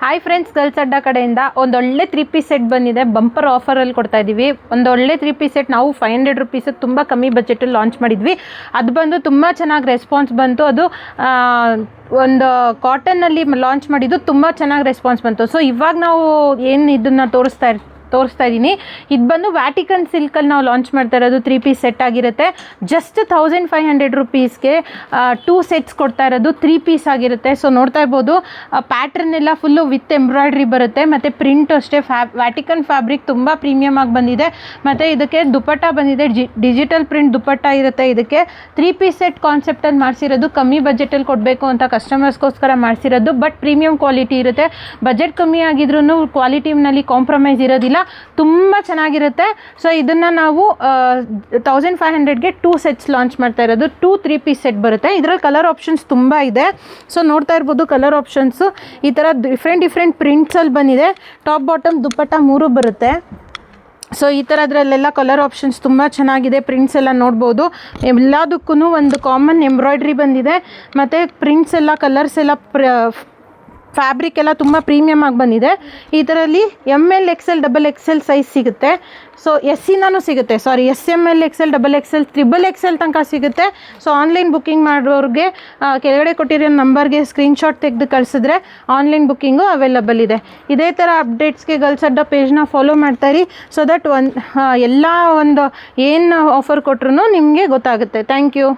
Hi friends, girls ಅಡ್ಡ ಕಡೆಯಿಂದ ಒಂದೊಳ್ಳೆ 3 ಪೀಸ್ ಸೆಟ್ ಬಂದಿದೆ. ಬಂಪರ್ ಆಫರಲ್ಲಿ ಕೊಡ್ತಾ ಇದ್ದೀವಿ. ಒಂದೊಳ್ಳೆ 3 ಪೀಸ್ ಸೆಟ್ ನಾವು 500 ರುಪೀಸ್ ತುಂಬ ಕಮ್ಮಿ ಬಜೆಟಲ್ಲಿ ಲಾಂಚ್ ಮಾಡಿದ್ವಿ. ಅದು ಬಂದು ತುಂಬ ಚೆನ್ನಾಗಿ ರೆಸ್ಪಾನ್ಸ್ ಬಂತು. ಅದು ಒಂದು ಕಾಟನ್ನಲ್ಲಿ ಲಾಂಚ್ ಮಾಡಿದ್ದು ತುಂಬ ಚೆನ್ನಾಗಿ ರೆಸ್ಪಾನ್ಸ್ ಬಂತು. ಸೊ ಇವಾಗ ನಾವು ಏನು ಇದನ್ನು ತೋರಿಸ್ತಾ ಇದ್ದೀನಿ, ಇದು ಬಂದು ವ್ಯಾಟಿಕನ್ ಸಿಲ್ಕಲ್ಲಿ ನಾವು ಲಾಂಚ್ ಮಾಡ್ತಾ ಇರೋದು 3 ಪೀಸ್ ಸೆಟ್ ಆಗಿರುತ್ತೆ. ಜಸ್ಟ್ 1500 ರುಪೀಸ್ಗೆ 2 ಸೆಟ್ಸ್ ಕೊಡ್ತಾ ಇರೋದು 3 ಪೀಸ್ ಆಗಿರುತ್ತೆ. ಸೊ ನೋಡ್ತಾ ಇರ್ಬೋದು, ಪ್ಯಾಟ್ರನ್ ಎಲ್ಲ ಫುಲ್ಲು ವಿತ್ ಎಂಬ್ರಾಯ್ಡ್ರಿ ಬರುತ್ತೆ, ಮತ್ತು ಪ್ರಿಂಟ್ ಅಷ್ಟೇ ವ್ಯಾಟಿಕನ್ ಫ್ಯಾಬ್ರಿಕ್ ತುಂಬ ಪ್ರೀಮಿಯಮ್ ಆಗಿ ಬಂದಿದೆ. ಮತ್ತು ಇದಕ್ಕೆ ದುಪಟ್ಟ ಬಂದಿದೆ, ಡಿಜಿಟಲ್ ಪ್ರಿಂಟ್ ದುಪಟ್ಟ ಇರುತ್ತೆ. ಇದಕ್ಕೆ 3 ಪೀಸ್ ಸೆಟ್ ಕಾನ್ಸೆಪ್ಟಲ್ಲಿ ಮಾಡಿಸಿರೋದು, ಕಮ್ಮಿ ಬಜೆಟಲ್ಲಿ ಕೊಡಬೇಕು ಅಂತ ಕಸ್ಟಮರ್ಸ್ಗೋಸ್ಕರ ಮಾಡಿಸಿರೋದು. ಬಟ್ ಪ್ರೀಮಿಯಂ ಕ್ವಾಲಿಟಿ ಇರುತ್ತೆ. ಬಜೆಟ್ ಕಮ್ಮಿ ಆಗಿದ್ರೂ ಕ್ವಾಲಿಟಿನಲ್ಲಿ ಕಾಂಪ್ರಮೈಸ್ ಇರೋದಿಲ್ಲ, ತುಂಬ ಚೆನ್ನಾಗಿರುತ್ತೆ. ಸೊ ಇದನ್ನು ನಾವು 1500ಗೆ 2 ಸೆಟ್ಸ್ ಲಾಂಚ್ ಮಾಡ್ತಾ ಇರೋದು. 3 ಪೀಸ್ ಸೆಟ್ ಬರುತ್ತೆ. ಇದರಲ್ಲಿ ಕಲರ್ ಆಪ್ಷನ್ಸ್ ತುಂಬ ಇದೆ. ಸೊ ನೋಡ್ತಾ ಇರ್ಬೋದು, ಕಲರ್ ಆಪ್ಷನ್ಸು ಈ ಥರ ಡಿಫ್ರೆಂಟ್ ಪ್ರಿಂಟ್ಸಲ್ಲಿ ಬಂದಿದೆ. ಟಾಪ್ ಬಾಟಮ್ ದುಪಟ್ಟ 3 ಬರುತ್ತೆ. ಸೊ ಈ ಥರದ್ರಲ್ಲೆಲ್ಲ ಕಲರ್ ಆಪ್ಷನ್ಸ್ ತುಂಬ ಚೆನ್ನಾಗಿದೆ. ಪ್ರಿಂಟ್ಸ್ ಎಲ್ಲ ನೋಡ್ಬೋದು. ಎಲ್ಲದಕ್ಕೂ ಒಂದು ಕಾಮನ್ ಎಂಬ್ರಾಯ್ಡ್ರಿ ಬಂದಿದೆ, ಮತ್ತು ಪ್ರಿಂಟ್ಸ್ ಎಲ್ಲ, ಕಲರ್ಸ್ ಎಲ್ಲ, ಫ್ಯಾಬ್ರಿಕ್ ಎಲ್ಲ ತುಂಬ ಪ್ರೀಮಿಯಮ್ ಆಗಿ ಬಂದಿದೆ. ಇದರಲ್ಲಿ ML XL XXL ಸೈಜ್ ಸಿಗುತ್ತೆ. ಸೊ SCನೂ ಸಿಗುತ್ತೆ, SML XL XXL XXL ತನಕ ಸಿಗುತ್ತೆ. ಸೊ ಆನ್ಲೈನ್ ಬುಕ್ಕಿಂಗ್ ಮಾಡೋರಿಗೆ ಕೆಳಗಡೆ ಕೊಟ್ಟಿರೋ ನಂಬರ್ಗೆ ಸ್ಕ್ರೀನ್ಶಾಟ್ ತೆಗೆದು ಕಳಿಸಿದ್ರೆ ಆನ್ಲೈನ್ ಬುಕ್ಕಿಂಗು ಅವೈಲಬಲ್ ಇದೆ. ಇದೇ ಥರ ಅಪ್ಡೇಟ್ಸ್ಗೆ ಗರ್ಲ್ಸ್ ಅಡ್ಡ ಪೇಜ್ನ ಫಾಲೋ ಮಾಡ್ತಾಯಿರಿ. ಸೊ ದಟ್ ಎಲ್ಲ ಏನು ಆಫರ್ ಕೊಟ್ರೂ ನಿಮಗೆ ಗೊತ್ತಾಗುತ್ತೆ. Thank you.